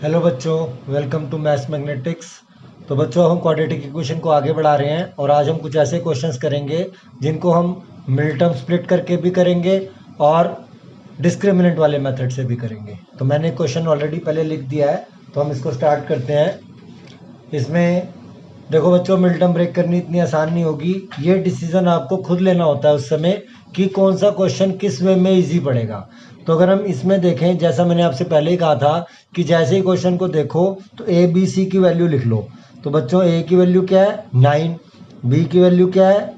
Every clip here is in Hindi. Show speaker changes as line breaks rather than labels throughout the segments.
हेलो बच्चों, वेलकम टू मैथ्स मैग्नेटिक्स। तो बच्चों, हम क्वाड्रेटिक इक्वेशन को आगे बढ़ा रहे हैं और आज हम कुछ ऐसे क्वेश्चंस करेंगे जिनको हम मिड टर्म स्प्लिट करके भी करेंगे और डिस्क्रिमिनेंट वाले मेथड से भी करेंगे। तो मैंने क्वेश्चन ऑलरेडी पहले लिख दिया है, तो हम इसको स्टार्ट करते हैं। इसमें देखो बच्चों, मिड टर्म ब्रेक करनी इतनी आसान नहीं होगी। ये डिसीजन आपको खुद लेना होता है उस समय कि कौन सा क्वेश्चन किस वे में इजी पड़ेगा। तो अगर हम इसमें देखें, जैसा मैंने आपसे पहले ही कहा था कि जैसे ही क्वेश्चन को देखो तो ए बी सी की वैल्यू लिख लो। तो बच्चों, ए की वैल्यू क्या है 9, बी की वैल्यू क्या है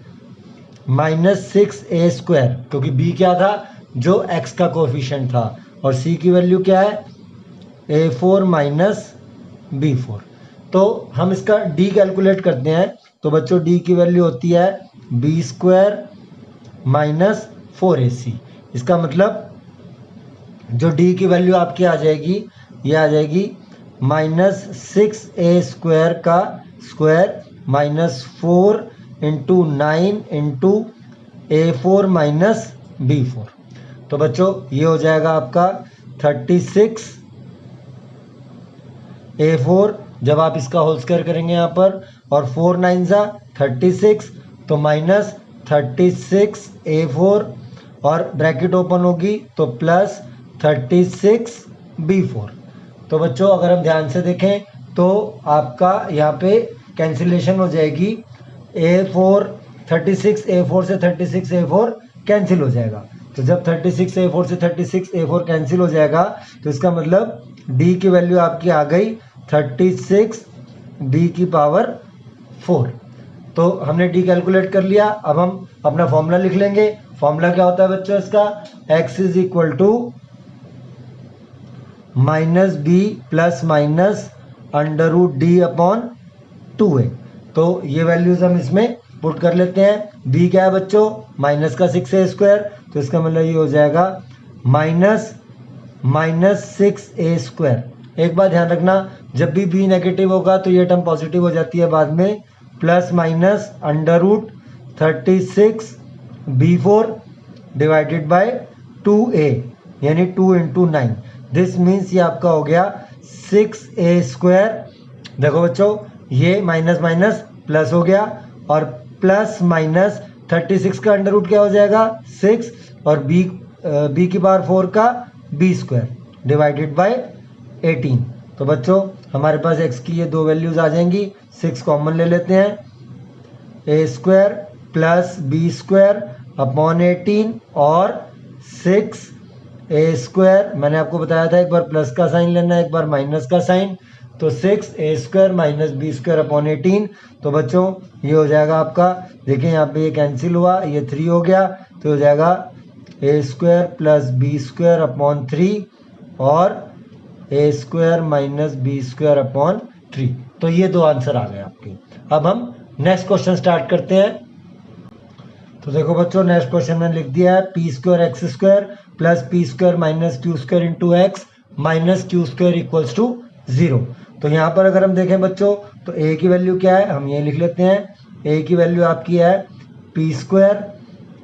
-6a², क्योंकि बी क्या था जो एक्स का कोफिशिएंट था, और सी की वैल्यू क्या है a4 -b4। तो हम इसका डी कैलकुलेट करते हैं। तो बच्चों, डी की वैल्यू होती है b² -4ac। इसका मतलब जो डी की वैल्यू आपकी आ जाएगी, ये आ जाएगी -6a² का स्क्वायर -4 × 9 × a4 -b4। तो बच्चों, ये हो जाएगा आपका 36a4 जब आप इसका होल स्क्वायर करेंगे यहाँ पर, और 4 9 ज़ा 36, तो -36a4 और ब्रैकेट ओपन होगी तो +36b4। तो बच्चों, अगर हम ध्यान से देखें तो आपका यहाँ पे कैंसिलेशन हो जाएगी। a4 36a4 से 36a4 कैंसिल हो जाएगा। तो जब 36a4 से 36a4 कैंसिल हो जाएगा तो इसका मतलब d की वैल्यू आपकी आ गई 36b⁴। तो हमने डी कैलकुलेट कर लिया। अब हम अपना फॉर्मूला लिख लेंगे। फॉर्मूला क्या होता है बच्चों इसका, x = -b ± √d/2a। तो ये वैल्यूज हम इसमें पुट कर लेते हैं। b क्या है बच्चों, -6a², तो इसका मतलब ये हो जाएगा -6a²। एक बात ध्यान रखना, जब भी b नेगेटिव होगा तो ये टर्म पॉजिटिव हो जाती है बाद में, ±√36b4/2a, यानी 2 × 9। दिस मीन्स ये आपका हो गया 6a²। देखो बच्चों, ये माइनस माइनस प्लस हो गया, और +-36 का अंडर रूट क्या हो जाएगा 6, और b⁴ का b²/18। तो बच्चों, हमारे पास x की ये दो वैल्यूज आ जाएंगी। 6 कॉमन ले लेते हैं, a² + b²/18 और 6a²। मैंने आपको बताया था एक बार प्लस का साइन लेना है, एक बार माइनस का साइन। तो 6a² - b²/18। तो बच्चों, ये हो जाएगा आपका, देखिए यहाँ पे ये कैंसिल हुआ, ये 3 हो गया, तो हो जाएगा a² + b²/3 और a² - b²/3। तो ये दो आंसर आ गए आपके। अब हम नेक्स्ट क्वेश्चन स्टार्ट करते हैं। तो देखो बच्चों, नेक्स्ट क्वेश्चन मैंने लिख दिया है p² x² + p² - q² × x -q² = 0। तो यहाँ पर अगर हम देखें बच्चों, तो a की वैल्यू क्या है, हम ये लिख लेते हैं। a की वैल्यू आपकी है p²।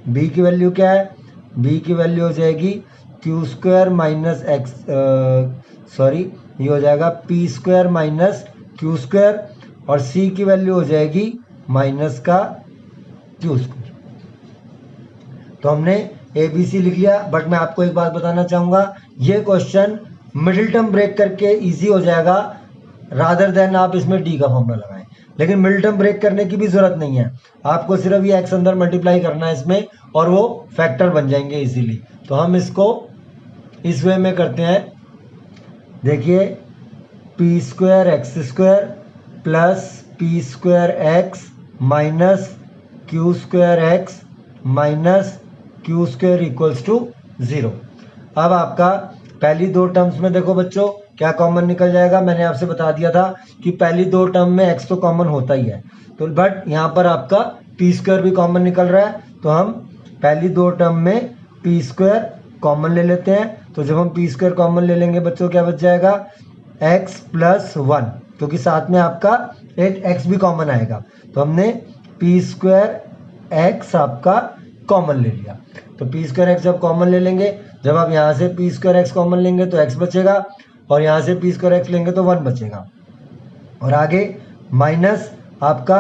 b की वैल्यू क्या है, b की वैल्यू हो जाएगी q² - ये हो जाएगा p² - q², और c की वैल्यू हो जाएगी -q²। तो हमने ए बी सी लिख लिया। बट मैं आपको एक बात बताना चाहूँगा, ये क्वेश्चन मिडिल टर्म ब्रेक करके इजी हो जाएगा रादर देन आप इसमें डी का फॉर्मूला लगाएं। लेकिन मिडिल टर्म ब्रेक करने की भी जरूरत नहीं है, आपको सिर्फ ये एक्स अंदर मल्टीप्लाई करना है इसमें, और वो फैक्टर बन जाएंगे इजीली। तो हम इसको इस वे में करते हैं। देखिए, p² x² + p²x -q²x -q² = 0। अब आपका पहली दो टर्म्स में देखो बच्चों क्या कॉमन निकल जाएगा। मैंने आपसे बता दिया था कि पहली दो टर्म में x तो कॉमन होता ही है, तो बट यहाँ पर आपका p² भी कॉमन निकल रहा है। तो हम पहली दो टर्म में p² कॉमन ले लेते हैं। तो जब हम p² कॉमन ले लेंगे बच्चों, क्या बच जाएगा x + 1, क्योंकि साथ में आपका एक x भी कॉमन आएगा। तो हमने p² आपका कॉमन ले लिया। तो p² जब कॉमन ले लेंगे, जब आप यहाँ से p² कॉमन लेंगे तो x बचेगा। और यहाँ से पी स्क्वायर एक्स लेंगे तो 1 बचेगा। और आगे माइनस आपका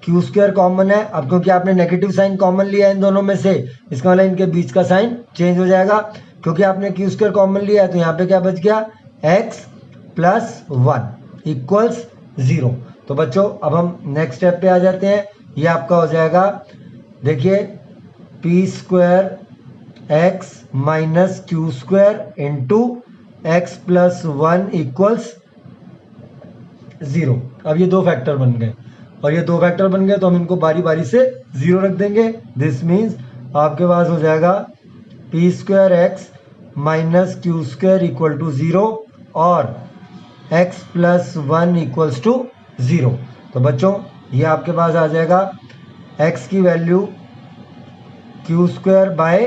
क्यू स्क्वायर कॉमन है। अब क्योंकि आपने नेगेटिव साइन कॉमन लिया है इन दोनों में से, इसका मतलब इनके बीच का साइन चेंज हो जाएगा। क्योंकि आपने क्यू स्क्वायर कॉमन लिया है तो यहाँ पे क्या बच गया, एक्स प्लस 1 इक्वल्स 0। तो बच्चों अब हम नेक्स्ट स्टेप पे आ जाते हैं। ये आपका हो जाएगा, देखिए, P square x minus Q square into x plus 1 equals 0। अब ये दो फैक्टर बन गए, और ये दो फैक्टर बन गए तो हम इनको बारी बारी से 0 रख देंगे। दिस मीन्स आपके पास हो जाएगा P square x minus Q square equal to 0 और एक्स प्लस 1 इक्वल्स टू 0। तो बच्चों ये आपके पास आ जाएगा x की value Q square by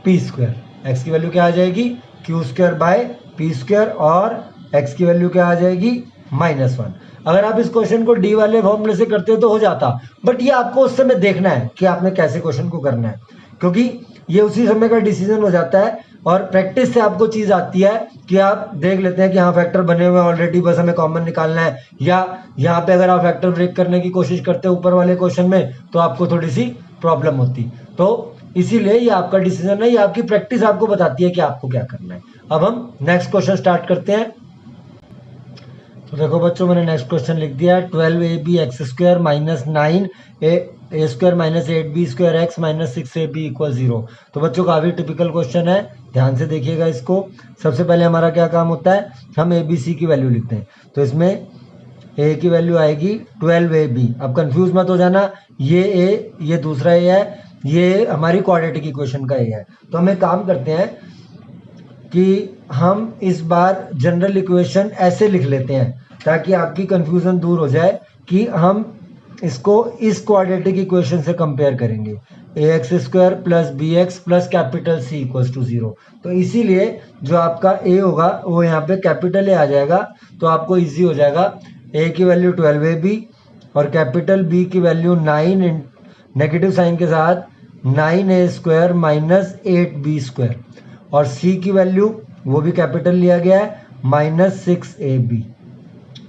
P square. X की वैल्यू क्या आ जाएगी, Q square by P square, और x की वैल्यू क्या आ जाएगी, -1। अगर आप इस क्वेश्चन को डी वाले फॉर्मूले से करते हो तो हो जाता, बट ये आपको उस समय देखना है कि आपने कैसे क्वेश्चन को करना है, क्योंकि ये उसी समय का डिसीजन हो जाता है। और प्रैक्टिस से आपको चीज आती है कि आप देख लेते हैं कि हाँ फैक्टर बने हुए हैं ऑलरेडी, बस हमें कॉमन निकालना है। या यहाँ पे अगर आप फैक्टर ब्रेक करने की कोशिश करते हैं ऊपर वाले क्वेश्चन में तो आपको थोड़ी सी प्रॉब्लम होती। तो इसीलिए ये आपका डिसीजन है, ये आपकी प्रैक्टिस आपको बताती है कि आपको क्या करना है। अब हम नेक्स्ट क्वेश्चन स्टार्ट करते हैं। तो देखो बच्चों मैंने नेक्स्ट क्वेश्चन लिख दिया है, 12ab x square minus 9 a square minus 8b square x minus 6ab equal 0। तो बच्चों काफ़ी टिपिकल क्वेश्चन है, ध्यान से देखिएगा इसको। सबसे पहले हमारा क्या काम होता है, हम ए बी सी की वैल्यू लिखते हैं। तो इसमें ए की वैल्यू आएगी 12ab। अब कंफ्यूज मत हो जाना, ये ए ये दूसरा ए है, ये हमारी क्वाड्रेटिक इक्वेशन का ए है। तो हम एक काम करते हैं कि हम इस बार जनरल इक्वेशन ऐसे लिख लेते हैं ताकि आपकी कंफ्यूजन दूर हो जाए कि हम इसको इस क्वाड्रेटिक इक्वेशन से कंपेयर करेंगे, a x square plus B x plus capital c equals to 0। तो इसीलिए जो आपका ए होगा वो यहाँ पे कैपिटल ए आ जाएगा, तो आपको इजी हो जाएगा। ए की वैल्यू 12ab और कैपिटल बी की वैल्यू 9 नेगेटिव साइन के साथ 9a square minus 8b square, और c की वैल्यू वो भी कैपिटल लिया गया है -6ab।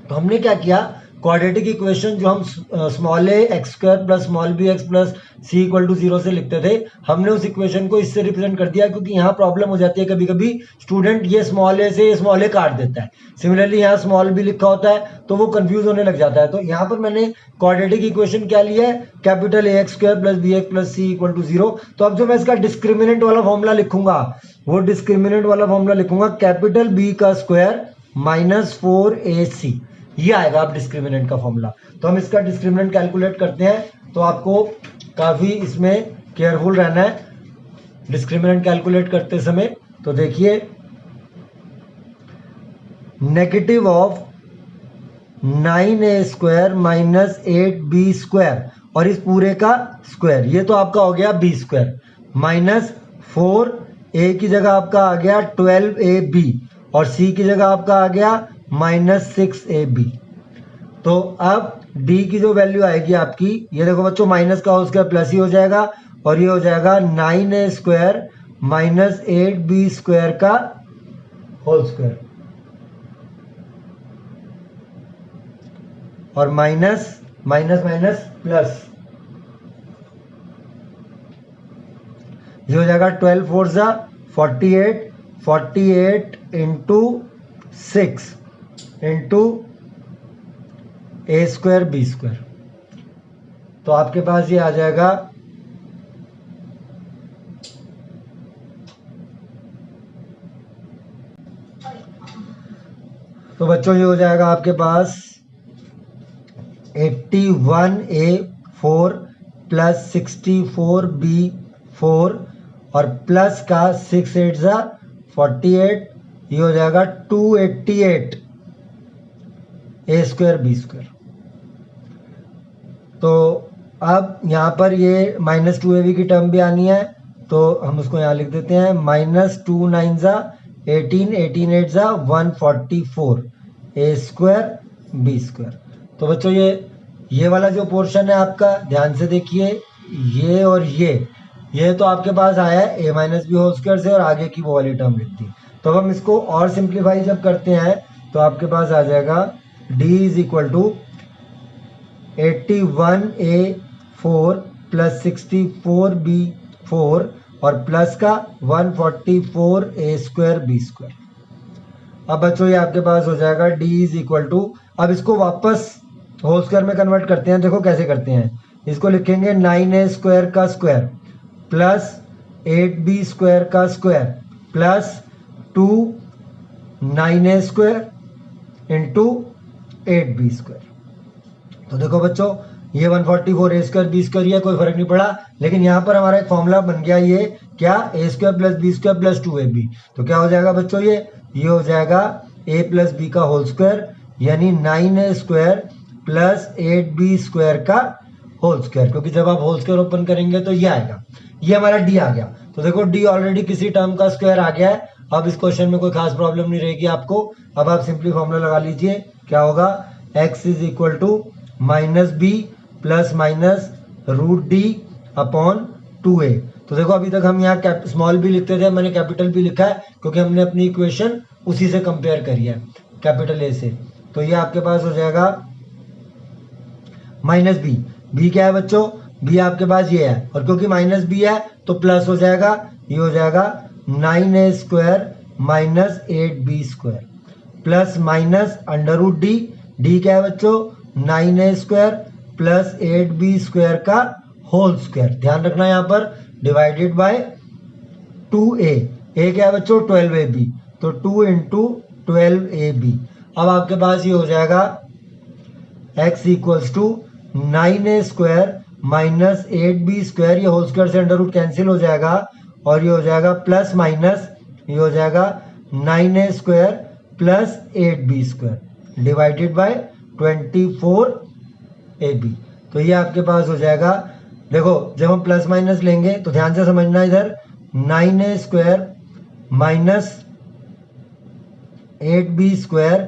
तो हमने क्या किया, क्वाड्रेटिक इक्वेशन जो हम small A x square plus small B x plus C equal to 0 से लिखते थे, हमने उस इक्वेशन को इससे रिप्रेजेंट कर दिया। क्योंकि यहाँ प्रॉब्लम हो जाती है कभी कभी, स्टूडेंट ये स्मॉल ए से ये स्मॉल ए काट देता है, सिमिलरली यहाँ स्मॉल बी लिखा होता है तो वो कंफ्यूज होने लग जाता है। तो यहाँ पर मैंने क्वाड्रेटिक इक्वेशन क्या लिया है, capital A x square plus B x plus C equal to 0। तो अब जो मैं इसका डिस्क्रिमिनेंट वाला फॉर्मूला लिखूंगा, वो डिस्क्रिमिनेंट वाला फॉर्मूला लिखूंगा कैपिटल बी का स्क्वायर -4ac, ये आएगा आप डिस्क्रिमिनेंट का फॉर्मूला। तो हम इसका डिस्क्रिमिनेंट कैलकुलेट करते हैं, तो आपको काफ़ी इसमें केयरफुल रहना है डिस्क्रिमिनेंट कैलकुलेट करते समय। तो देखिए, negative of 9a square minus 8b square और इस पूरे का स्क्वायर, ये तो आपका हो गया b स्क्वायर माइनस 4a की जगह आपका आ गया 12ab और c की जगह आपका आ गया -6ab। तो अब d की जो वैल्यू आएगी आपकी, ये देखो बच्चों, माइनस का होल स्क्वायर प्लस ही हो जाएगा, और ये हो जाएगा 9a square minus 8b square का होल स्क्वायर, और माइनस माइनस माइनस प्लस, ये हो जाएगा 12 4 जा 48, 48 इंटू 6 इंटू ए स्क्वायर बी स्क्वायर। तो आपके पास ये आ जाएगा तो बच्चों ये हो जाएगा आपके पास 81a4 प्लस 64b4 और प्लस का 6 8 जा 48, ये हो जाएगा 288 ए स्क्वायर बी स्क्वायर। तो अब यहाँ पर ये -2ab की टर्म भी आनी है, तो हम उसको यहाँ लिख देते हैं -2 9 जा 18, 18 8 जा 144 ए स्क्वायर बी स्क्वायर। तो बच्चों ये वाला जो पोर्शन है आपका, ध्यान से देखिए, ये और ये तो आपके पास आया है a minus B whole square से, और आगे की वो वाली टर्म लिख दी। तो अब हम इसको और सिंप्लीफाई जब करते हैं तो आपके पास आ जाएगा d is equal to 81a4 plus 64b4 और प्लस का 144a²b²। अब बच्चों ये आपके पास हो जाएगा d इज इक्वल टू, अब इसको वापस होल स्क्वायर में कन्वर्ट करते हैं। देखो कैसे करते हैं, इसको लिखेंगे 9a² का स्क्वायर प्लस 8b² का square plus 2 9a² into 8b²। तो देखो बच्चों ये 144a²b² है, कोई फर्क नहीं पड़ा, लेकिन यहाँ पर हमारा एक फॉर्मूला बन गया, ये क्या, a² plus b² plus 2ab। तो क्या हो जाएगा बच्चों, ये हो जाएगा a प्लस b का होल स्क्वायर यानी 9a² प्लस 8b² का होल स्क्वायर, क्योंकि जब आप होल स्क्वायर ओपन करेंगे तो ये आएगा, ये हमारा d आ गया। तो देखो d ऑलरेडी किसी टर्म का स्क्वायर आ गया है। अब इस क्वेश्चन में कोई खास प्रॉब्लम नहीं रहेगी आपको। अब आप सिंपली फॉर्मूला लगा लीजिए, क्या होगा, x is equal to minus B plus minus root D upon 2a। तो देखो अभी तक हम यहाँ स्मॉल बी लिखते थे, मैंने कैपिटल बी लिखा है क्योंकि हमने अपनी इक्वेशन उसी से कंपेयर करी है, कैपिटल ए से। तो ये आपके पास हो जाएगा माइनस बी, बी क्या है बच्चों, बी आपके पास ये है, और क्योंकि माइनस बी है तो प्लस हो जाएगा, ये हो जाएगा 9a² minus 8b² plus minus under root D, D क्या है बच्चों, 9a² प्लस 8b² का होल स्क्वायर, ध्यान रखना यहाँ पर, डिवाइडेड बाय 2a, a क्या है बच्चों 12ab, तो 2 इंटू 12ab। अब आपके पास ये हो जाएगा x equals to 9a² minus 8b², ये होल स्क्वायर से अंडर रूट कैंसिल हो जाएगा, और ये हो जाएगा प्लस माइनस, ये हो जाएगा 9a² plus 8b² divided by 24ab। तो ये आपके पास हो जाएगा, देखो जब हम प्लस माइनस लेंगे तो ध्यान से समझना, इधर 9a² minus 8b²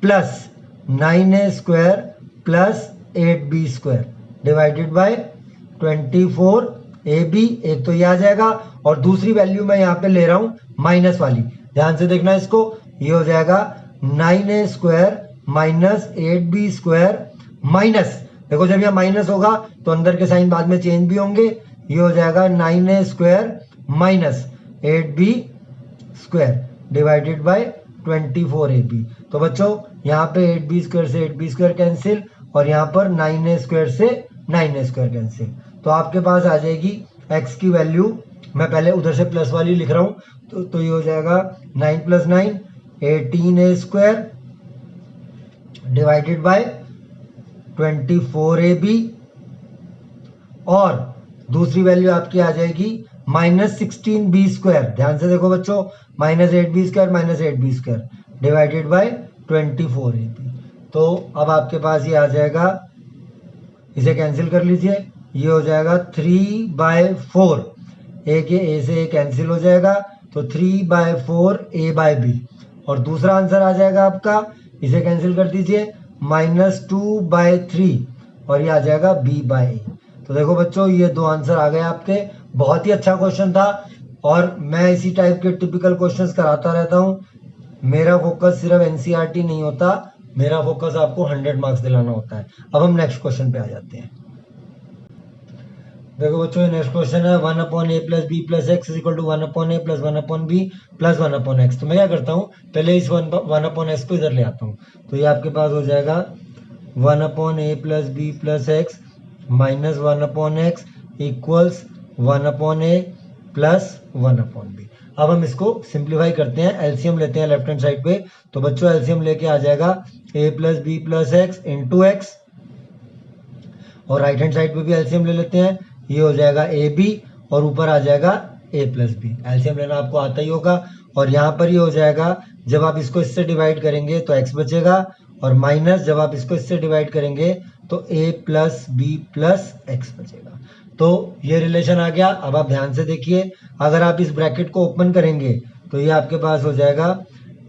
plus 9a² plus 8b² divided by 24ab। एक तो ये आ जाएगा, और दूसरी वैल्यू मैं यहाँ पे ले रहा हूँ माइनस वाली, ध्यान से देखना इसको, ये हो जाएगा 9a² माइनस 8b² माइनस, देखो जब यह माइनस होगा तो अंदर के साइन बाद में चेंज भी होंगे, ये हो जाएगा 9a² minus 8b² divided by 24ab। तो बच्चों यहाँ पे 8b² से 8b² कैंसिल, और यहाँ पर 9a² से 9a² कैंसिल। तो आपके पास आ जाएगी x की वैल्यू, मैं पहले उधर से प्लस वाली लिख रहा हूँ, तो ये हो जाएगा 9 plus 9 18a² divided by 24ab, और दूसरी वैल्यू आपकी आ जाएगी माइनस 16b², ध्यान से देखो बच्चों, minus 8b² minus 8b² divided by 24ab। तो अब आपके पास ये आ जाएगा, इसे कैंसिल कर लीजिए, ये हो जाएगा 3/4, ए के ए से ए कैंसिल हो जाएगा, तो 3/4 a/b, और दूसरा आंसर आ जाएगा आपका, इसे कैंसिल कर दीजिए, -2/3, और ये आ जाएगा b/a। तो देखो बच्चों ये दो आंसर आ गए आपके। बहुत ही अच्छा क्वेश्चन था, और मैं इसी टाइप के टिपिकल क्वेश्चंस कराता रहता हूँ। मेरा फोकस सिर्फ एनसीईआरटी नहीं होता, मेरा फोकस आपको 100 मार्क्स दिलाना होता है। अब हम नेक्स्ट क्वेश्चन पे आ जाते हैं। देखो बच्चों ये नेक्स्ट क्वेश्चन है, 1/a plus B plus X is equal to 1/a plus 1/b plus 1/x। तो मैं क्या करता हूँ, पहले इस 1/s को इधर ले आता हूँ। तो ये आपके पास हो जाएगा 1/a plus B plus X minus 1/x equals 1/a plus 1/b। अब हम इसको सिंप्लीफाई करते हैं, एलसीएम लेते हैं लेफ्ट हैंड साइड पे। तो बच्चों एलसीएम लेके आ जाएगा a plus B plus x into x, और राइट हैंड साइड पे भी एलसीएम ले लेते हैं, ये हो जाएगा ए बी, और ऊपर आ जाएगा a प्लस बी। एलसीएम लेना आपको आता ही होगा, और यहाँ पर ये हो जाएगा, जब आप इसको इससे डिवाइड करेंगे तो x बचेगा, और माइनस जब आप इसको इससे डिवाइड करेंगे तो a plus B plus X बचेगा। तो ये रिलेशन आ गया। अब आप ध्यान से देखिए, अगर आप इस ब्रैकेट को ओपन करेंगे तो ये आपके पास हो जाएगा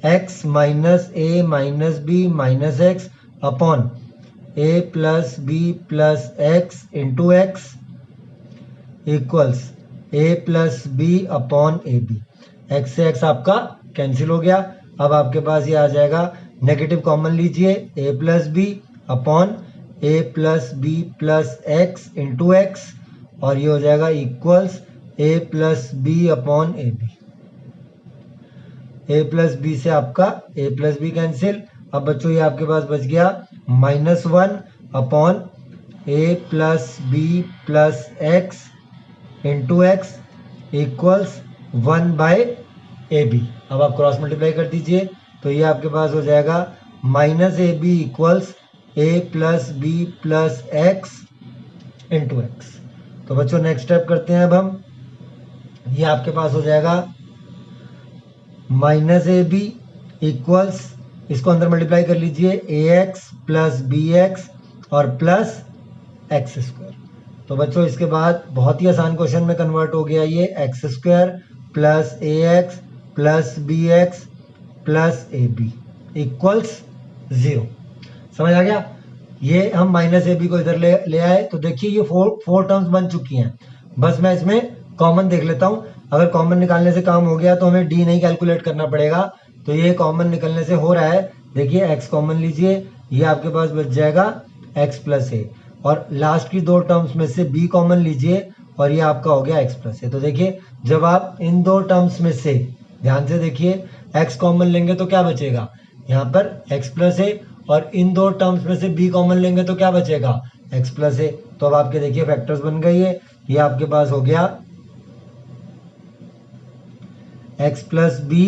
x minus A minus B minus X upon a plus B plus x into X equals a plus B upon A B. X से एक्स आपका कैंसिल हो गया। अब आपके पास ये आ जाएगा, नेगेटिव कॉमन लीजिए, a plus B upon A plus B plus x into x, और ये हो जाएगा equals A plus B upon A b. A plus b से आपका ए प्लस बी कैंसिल। अब बच्चों ये आपके पास बच गया -1 upon A plus B plus x into X equals 1 by A B. अब आप क्रॉस मल्टीप्लाई कर दीजिए, तो ये आपके पास हो जाएगा minus A B equals A plus B plus x into X. तो बच्चों नेक्स्ट स्टेप करते हैं अब हम। ये आपके पास हो जाएगा माइनस ए बी इक्वल्स, इसको अंदर मल्टीप्लाई कर लीजिए, ए एक्स प्लस बी एक्स और प्लस एक्स स्क्वायर। तो बच्चों इसके बाद बहुत ही आसान क्वेश्चन में कन्वर्ट हो गया ये, X square plus A X plus B x plus A B equals 0। समझ आ गया? ये हम माइनस ए बी को इधर ले आए, तो देखिए ये फोर टर्म्स बन चुकी हैं। बस मैं इसमें कॉमन देख लेता हूँ। अगर कॉमन निकालने से काम हो गया तो हमें डी नहीं कैलकुलेट करना पड़ेगा, तो ये कॉमन निकलने से हो रहा है। देखिए एक्स कॉमन लीजिए, ये आपके पास बच जाएगा एक्स प्लस ए, और लास्ट की दो टर्म्स में से बी कॉमन लीजिए और ये आपका हो गया एक्स प्लस ए। तो देखिए जब आप इन दो टर्म्स में से, ध्यान से देखिए, एक्स कॉमन लेंगे तो क्या बचेगा, यहाँ पर एक्स प्लस ए, और इन दो टर्म्स में से बी कॉमन लेंगे तो क्या बचेगा, एक्स प्लस ए। तो अब आपके देखिए फैक्टर्स बन गई है। ये आपके पास हो गया x plus B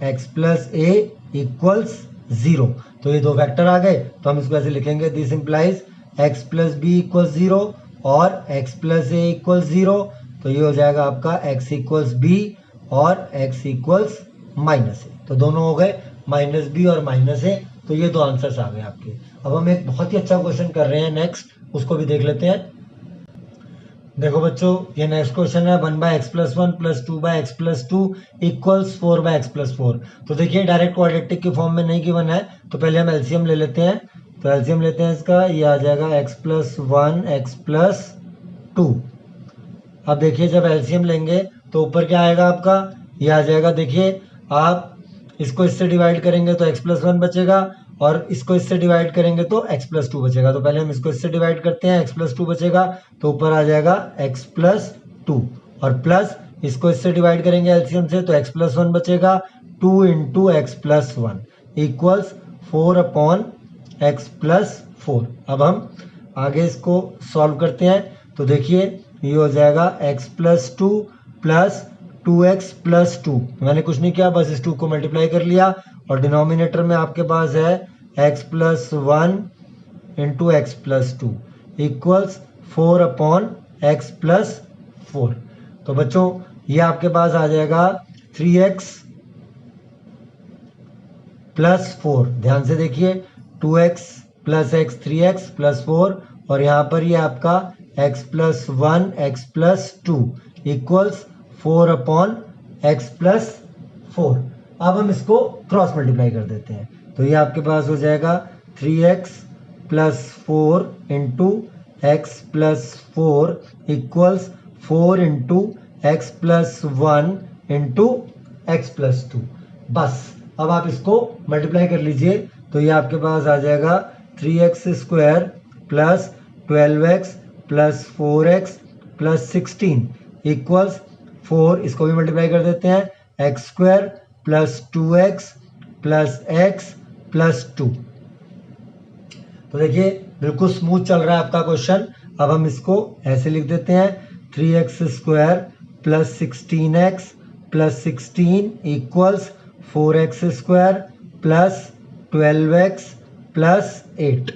x plus a equals 0। तो ये दो फैक्टर आ गए, तो हम इसको ऐसे लिखेंगे, this implies X plus B equals 0 और एक्स प्लस ए इक्वल्स 0। तो ये हो जाएगा आपका एक्स इक्वल्स बी और एक्स इक्वल्स माइनस ए। तो दोनों हो गए माइनस बी और माइनस ए। तो ये दो आंसर्स आ गए आपके। अब हम एक बहुत ही अच्छा क्वेश्चन कर रहे हैं नेक्स्ट, उसको भी देख लेते हैं। देखो बच्चों, ये नेक्स्ट क्वेश्चन है, 1 by X plus 1 plus 2 by X plus 2 equals 4 by X plus 4। तो देखिए डायरेक्ट क्वाड्रेटिक के फॉर्म में नहीं गिवन है, तो पहले हम एलसीएम ले लेते हैं। तो एलसीएम लेते हैं इसका, ये आ जाएगा एक्स प्लस 1 एक्स प्लस 2। अब देखिए जब एलसीएम लेंगे तो ऊपर क्या आएगा आपका, ये आ जाएगा। देखिए आप इसको इससे डिवाइड करेंगे तो एक्स प्लस 1 बचेगा, और इसको इससे डिवाइड करेंगे तो x प्लस 2 बचेगा। तो पहले हम इसको इससे डिवाइड करते हैं, x प्लस 2 बचेगा, तो ऊपर आ जाएगा x प्लस 2, और प्लस इसको इससे डिवाइड करेंगे एलसीएम से, तो x प्लस 1 बचेगा, 2 into x plus 1 equals 4 upon x plus 4। अब हम आगे इसको सॉल्व करते हैं। तो देखिए ये हो जाएगा x plus 2 plus 2x plus 2। मैंने कुछ नहीं किया, बस इस 2 को मल्टीप्लाई कर लिया, और डिनोमिनेटर में आपके पास है x plus 1 into x plus 2 equals 4 upon x plus 4। तो बच्चों ये आपके पास आ जाएगा 3x प्लस 4। ध्यान से देखिए, 2x plus x 3x plus 4, और यहाँ पर ये आपका x plus 1 x plus 2 equals 4 upon x plus 4। अब हम इसको क्रॉस मल्टीप्लाई कर देते हैं, तो ये आपके पास हो जाएगा 3x plus 4 into x plus 4 equals 4 into x plus 1 into x plus 2। बस अब आप इसको मल्टीप्लाई कर लीजिए, तो ये आपके पास आ जाएगा 3x square plus 12x plus 4x plus 16 equals 4। इसको भी मल्टीप्लाई कर देते हैं, x square plus 2x plus x plus 2। तो देखिए बिल्कुल स्मूथ चल रहा है आपका क्वेश्चन। अब हम इसको ऐसे लिख देते हैं, 3x square plus 16x plus 16 equals 4x square plus 12x plus 8।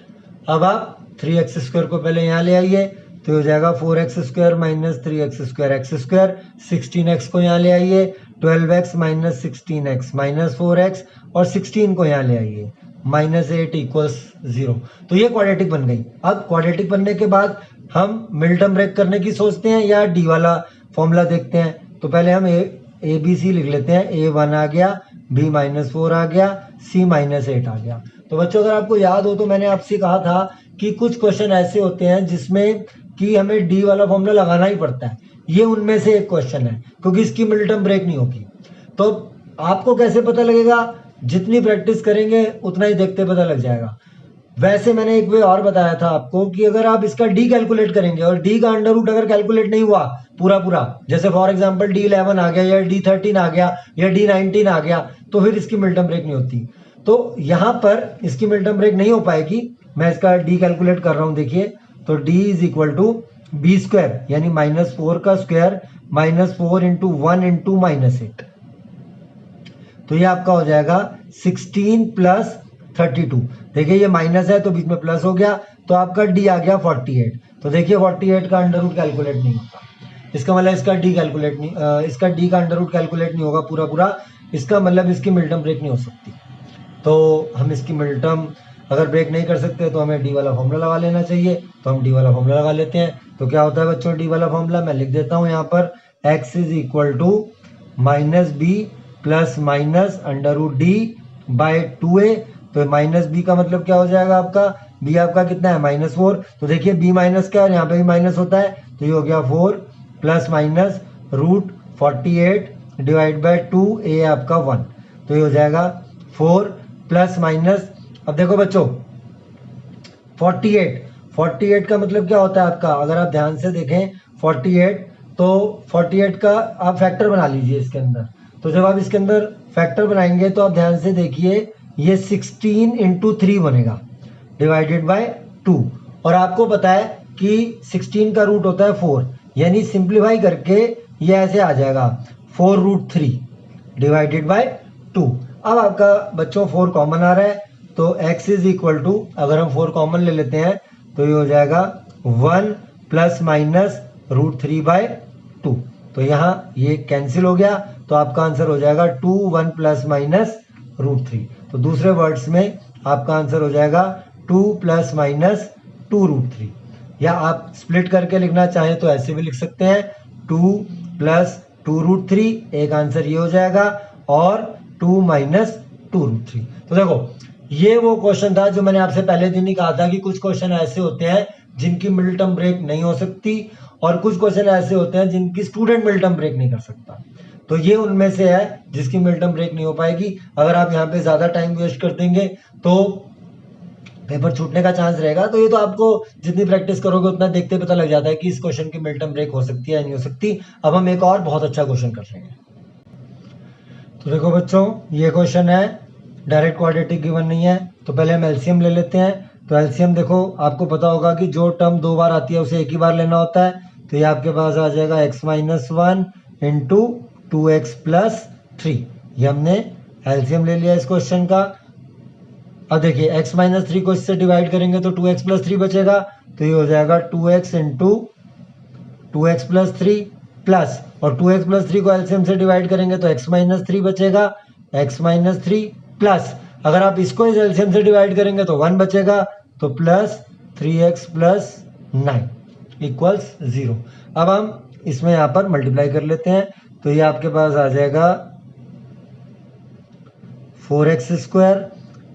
अब आप 3x स्क्वायर को पहले यहाँ ले आइए, तो हो जाएगा 4x square minus 3x square x square. 16x को यहाँ ले आइए, 12x minus 16x minus 4x, और 16 को यहाँ ले आइए, माइनस 8 इक्वल्स 0। तो ये क्वाड्रेटिक बन गई। अब क्वाड्रेटिक बनने के बाद हम मिड टर्म ब्रेक करने की सोचते हैं या डी वाला फॉर्मूला देखते हैं। तो पहले हम ए बी सी लिख लेते हैं, a1 आ गया, b माइनस 4 आ गया, c माइनस 8 आ गया। तो बच्चों अगर आपको याद हो तो मैंने आपसे कहा था कि कुछ क्वेश्चन ऐसे होते हैं जिसमें कि हमें डी वाला फॉर्मूला लगाना ही पड़ता है। ये उनमें से एक क्वेश्चन है, क्योंकि इसकी मिड टर्म ब्रेक नहीं होगी। तो आपको कैसे पता लगेगा? जितनी प्रैक्टिस करेंगे उतना ही देखते पता लग जाएगा। वैसे मैंने एक वे और बताया था आपको कि अगर आप इसका डी कैलकुलेट करेंगे और डी का अंडर रूट अगर कैलकुलेट नहीं हुआ पूरा पूरा, जैसे फॉर एग्जांपल D11 आ गया या D13 आ गया या D19 आ गया, तो फिर इसकी मिड टर्म ब्रेक नहीं होती। तो यहाँ पर इसकी मिड टर्म ब्रेक नहीं हो पाएगी। मैं इसका डी कैलकुलेट कर रहा हूँ, देखिए। तो D is equal to B square यानी -4 का स्क्वायर -4 इंटू 1 इंटू -8। तो ये आपका हो जाएगा 16 प्लस 32। देखिए ये माइनस है तो बीच में प्लस हो गया, तो आपका डी आ गया 48। तो देखिए 48 का अंडर रूट कैलकुलेट नहीं होता, इसका मतलब इसका डी कैलकुलेट नहीं, इसका डी का अंडर रूट कैलकुलेट नहीं होगा पूरा पूरा, इसका मतलब इसकी मिड टर्म ब्रेक नहीं हो सकती। तो हम इसकी मिड टर्म अगर ब्रेक नहीं कर सकते तो हमें डी वाला फॉर्मूला लगा लेना चाहिए। तो हम डी वाला फॉर्मूला लगा लेते हैं। तो क्या होता है बच्चों डी वाला फॉर्मूला? मैं लिख देता हूँ यहाँ पर, x is equal to -b plus minus under root D by 2a। तो माइनस बी का मतलब क्या हो जाएगा आपका? b आपका कितना है? -4। तो देखिए b माइनस क्या है, यहाँ पे भी माइनस होता है, तो ये हो गया 4 plus minus root 48 divide by 2, a आपका 1। तो ये हो जाएगा 4 प्लस माइनस, अब देखो बच्चों 48 का मतलब क्या होता है आपका? अगर आप ध्यान से देखें 48, तो 48 का आप फैक्टर बना लीजिए इसके अंदर। तो जब आप इसके अंदर फैक्टर बनाएंगे तो आप ध्यान से देखिए, ये 16 इंटू 3 बनेगा डिवाइडेड बाय 2। और आपको पता है कि 16 का रूट होता है 4, यानी सिंप्लीफाई करके ये ऐसे आ जाएगा 4√3 डिवाइडेड बाय 2। अब आपका बच्चों 4 कॉमन आ रहा है, तो x इज इक्वल टू, अगर हम 4 कॉमन ले लेते हैं तो ये हो जाएगा 1 प्लस माइनस √3 बाय 2। तो यहाँ ये कैंसिल हो गया, तो आपका आंसर हो जाएगा 2 1 प्लस माइनस √3। तो दूसरे वर्ड्स में आपका आंसर हो जाएगा 2 प्लस माइनस 2√3। या आप स्प्लिट करके लिखना चाहें तो ऐसे भी लिख सकते हैं, 2 प्लस 2√3, एक आंसर ये हो जाएगा, और 2 माइनस 2√3। तो देखो ये वो क्वेश्चन था जो मैंने आपसे पहले दिन ही कहा था कि कुछ क्वेश्चन ऐसे होते हैं जिनकी मिड टर्म ब्रेक नहीं हो सकती, और कुछ क्वेश्चन ऐसे होते हैं जिनकी स्टूडेंट मिड टर्म ब्रेक नहीं कर सकता। तो ये उनमें से है जिसकी मिड टर्म ब्रेक नहीं हो पाएगी। अगर आप यहाँ पे ज्यादा टाइम वेस्ट कर देंगे तो पेपर छूटने का चांस रहेगा। तो ये तो आपको जितनी प्रैक्टिस करोगे उतना देखते पता लग जाता है कि इस क्वेश्चन की मिड टर्म ब्रेक हो सकती है या नहीं हो सकती। अब हम एक और बहुत अच्छा क्वेश्चन कर रहे हैं। तो देखो बच्चों ये क्वेश्चन है, डायरेक्ट क्वाड्रेटिक गिवन नहीं है, तो पहले हम एलसीएम ले लेते हैं। तो एलसीएम देखो आपको पता होगा कि जो टर्म 2 बार आती है उसे एक ही बार लेना होता है। तो ये आपके पास आ जाएगा x-1 इंटू 2x प्लस 3। ये हमने एलसीएम ले लिया इस क्वेश्चन का। अब देखिए x-3 को इससे डिवाइड करेंगे तो 2x प्लस 3 बचेगा, तो ये हो जाएगा 2x into 2x plus 3 plus, और 2x प्लस 3 को एलसीएम से डिवाइड करेंगे तो x-3 बचेगा, x-3 प्लस, अगर आप इसको इस एलसीएम से डिवाइड करेंगे तो 1 बचेगा, तो प्लस 3x प्लस 9 इक्वल्स 0। अब हम इसमें यहाँ पर मल्टीप्लाई कर लेते हैं। तो ये आपके पास आ जाएगा 4x square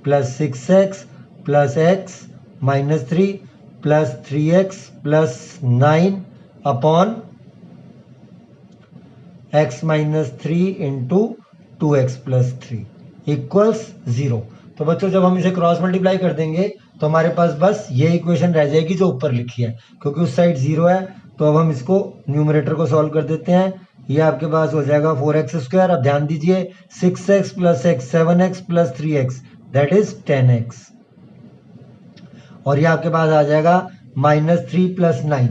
plus 6x plus x minus 3 plus 3x plus 9 upon x minus 3 into 2x plus 3 equals 0। तो बच्चों जब हम इसे क्रॉस मल्टीप्लाई कर देंगे तो हमारे पास बस ये इक्वेशन रह जाएगी जो ऊपर लिखी है, क्योंकि उस साइड 0 है। तो अब हम इसको न्यूमरेटर को सॉल्व कर देते हैं। ये आपके पास हो जाएगा 4x स्क्वायर, अब ध्यान दीजिए 6x plus x 7x plus 3x that is 10x, और ये आपके पास आ जाएगा -3 plus 9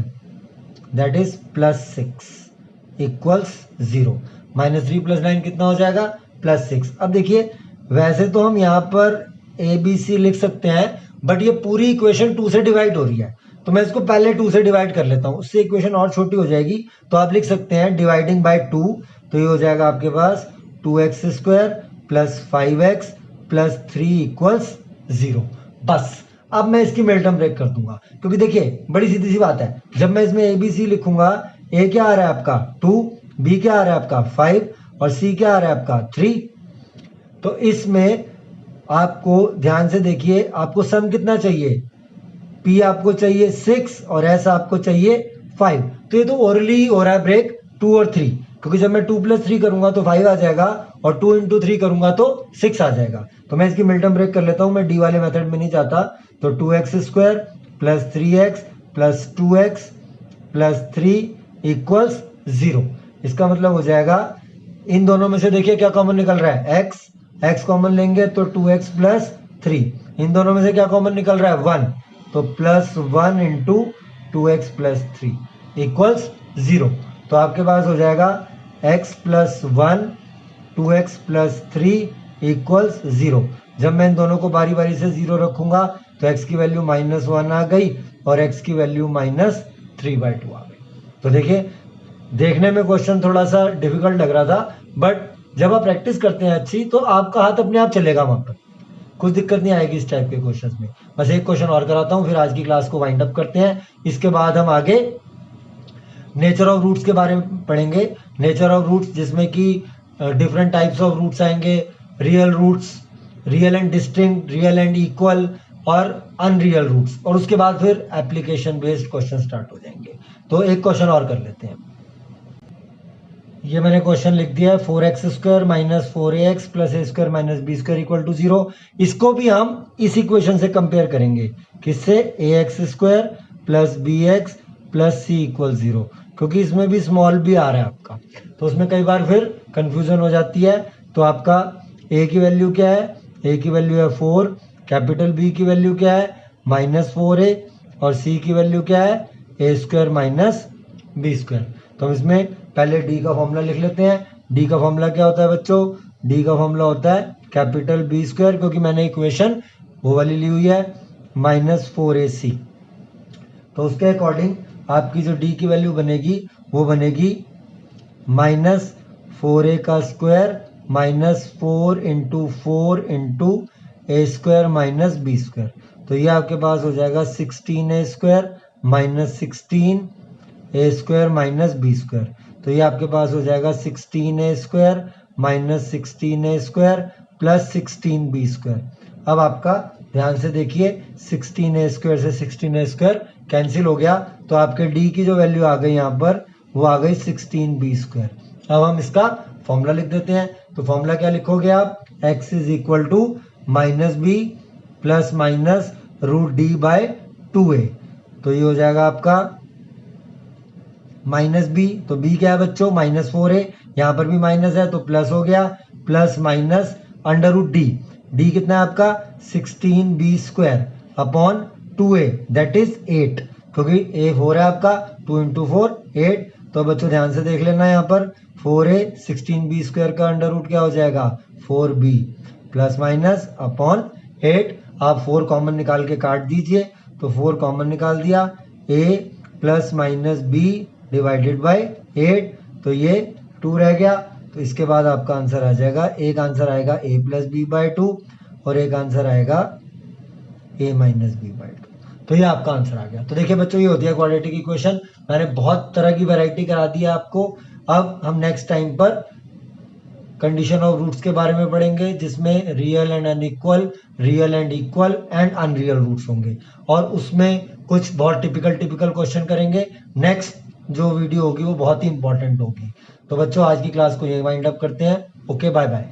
that is plus 6 equals 0। -3 plus 9 कितना हो जाएगा? प्लस 6। अब देखिए वैसे तो हम यहाँ पर ABC लिख सकते हैं, बट ये पूरी इक्वेशन 2 से डिवाइड हो रही है, तो मैं इसको पहले 2 से डिवाइड कर लेता हूँ, उससे इक्वेशन और छोटी हो जाएगी। तो आप लिख सकते हैं डिवाइडिंग बाय 2, तो ये हो जाएगा आपके पास 2x square plus 5x plus 3 equals 0। बस अब मैं इसकी मिड टर्म ब्रेक कर दूंगा, क्योंकि देखिए बड़ी सीधी सी बात है, जब मैं इसमें ABC लिखूंगा, A क्या आ रहा है आपका 2, B क्या आ रहा है आपका 5, और C क्या आ रहा है आपका 3। तो इसमें आपको ध्यान से देखिए, आपको सम कितना चाहिए? P आपको चाहिए 6 और S आपको चाहिए 5। तो ये तो ओरली हो रहा है ब्रेक 2 और 3, क्योंकि जब मैं 2 + 3 करूंगा तो 5 आ जाएगा और 2 × 3 करूंगा तो 6 आ जाएगा। तो मैं इसकी मिल्टन ब्रेक कर लेता हूं, मैं डी वाले मेथड में नहीं जाता। तो 2x² + 3x + 2x + 3 = 0। इसका मतलब हो जाएगा इन दोनों में से देखिए क्या कॉमन निकल रहा है, x कॉमन लेंगे तो 2x + 3। इन दोनों में से क्या कॉमन निकल रहा है, 1, तो +1 × 2x + 3 = 0। तो आपके पास हो जाएगा x + 1 2x + 3 = 0। जब मैं इन दोनों को बारी बारी से 0 रखूंगा तो x की वैल्यू -1 आ गई और x की वैल्यू -3/2 आ गई। तो देखिए देखने में क्वेश्चन थोड़ा सा डिफिकल्ट लग रहा था, बट जब आप प्रैक्टिस करते हैं अच्छी तो आपका हाथ अपने आप चलेगा वहां पर, कुछ दिक्कत नहीं आएगी इस टाइप के क्वेश्चंस में। बस एक क्वेश्चन और कराता हूं, फिर आज की क्लास को वाइंड अप करते हैं। इसके बाद हम आगे नेचर ऑफ रूट्स के बारे में पढ़ेंगे। नेचर ऑफ रूट्स जिसमें कि डिफरेंट टाइप्स ऑफ रूट्स आएंगे, real roots, real and distinct, real and equal और अनरियल रूट्स, और उसके बाद फिर एप्लीकेशन बेस्ड क्वेश्चन स्टार्ट हो जाएंगे। तो एक क्वेश्चन और कर लेते हैं। ये मैंने क्वेश्चन लिख दिया है, 4x² - 4ax + a² - b² = 0। इसको भी हम इस इक्वेशन से कंपेयर करेंगे, किससे, ax² + bx + c = 0, क्योंकि इसमें भी स्मॉल भी आ रहा है आपका, तो उसमें कई बार फिर कंफ्यूजन हो जाती है। तो आपका a की वैल्यू क्या है, a की वैल्यू है 4, कैपिटल B की वैल्यू क्या है -4a और c की वैल्यू क्या है a² - b²। तो हम इसमें पहले d का फॉर्मूला लिख लेते हैं। d का फॉर्मूला क्या होता है बच्चों, d का फॉर्मूला होता है कैपिटल B², क्योंकि मैंने इक्वेशन वो वाली ली हुई है -4ac। तो उसके अकॉर्डिंग आपकी जो d की वैल्यू बनेगी वो बनेगी -4a² - 4 × 4 × a² - b²। तो ये आपके पास हो जाएगा 16a² - 16 a² - b²। तो ये आपके पास हो जाएगा 16a² - 16a² + 16b²। अब आपका ध्यान से देखिए 16a² से 16a² कैंसिल हो गया, तो आपके d की जो वैल्यू आ गई यहाँ पर वो आ गई 16b²। अब हम इसका फॉर्मूला लिख देते हैं। तो फॉर्मूला क्या लिखोगे आप, x = -b ± √d/2a। तो ये हो जाएगा आपका -b, तो b क्या है बच्चों -4a, यहाँ पर भी माइनस है तो प्लस हो गया, प्लस माइनस √d, d कितना है आपका 16b² / 2a दैट इज 8, क्योंकि a 4 है आपका, 2 × 4 8। तो बच्चों ध्यान से देख लेना, यहाँ पर 4a 16b² का √ क्या हो जाएगा 4b प्लस माइनस अपॉन 8। आप 4 कॉमन निकाल के काट दीजिए, तो 4 कॉमन निकाल दिया, a ± b / 8, तो ये 2 रह गया। तो इसके बाद आपका आंसर आ जाएगा, एक आंसर आएगा a + b/2 और एक आंसर आएगा a - b/2। तो ये आपका आंसर आ गया। तो देखिए बच्चों ये होती है क्वाड्रेटिक इक्वेशन। मैंने बहुत तरह की वैरायटी करा दी है आपको। अब हम नेक्स्ट टाइम पर कंडीशन ऑफ रूट्स के बारे में पढ़ेंगे, जिसमें real and unequal, real and equal and unreal roots होंगे, और उसमें कुछ बहुत टिपिकल क्वेश्चन करेंगे। नेक्स्ट जो वीडियो होगी वो बहुत ही इंपॉर्टेंट होगी। तो बच्चों आज की क्लास को यही वाइंड अप करते हैं। Okay, bye bye.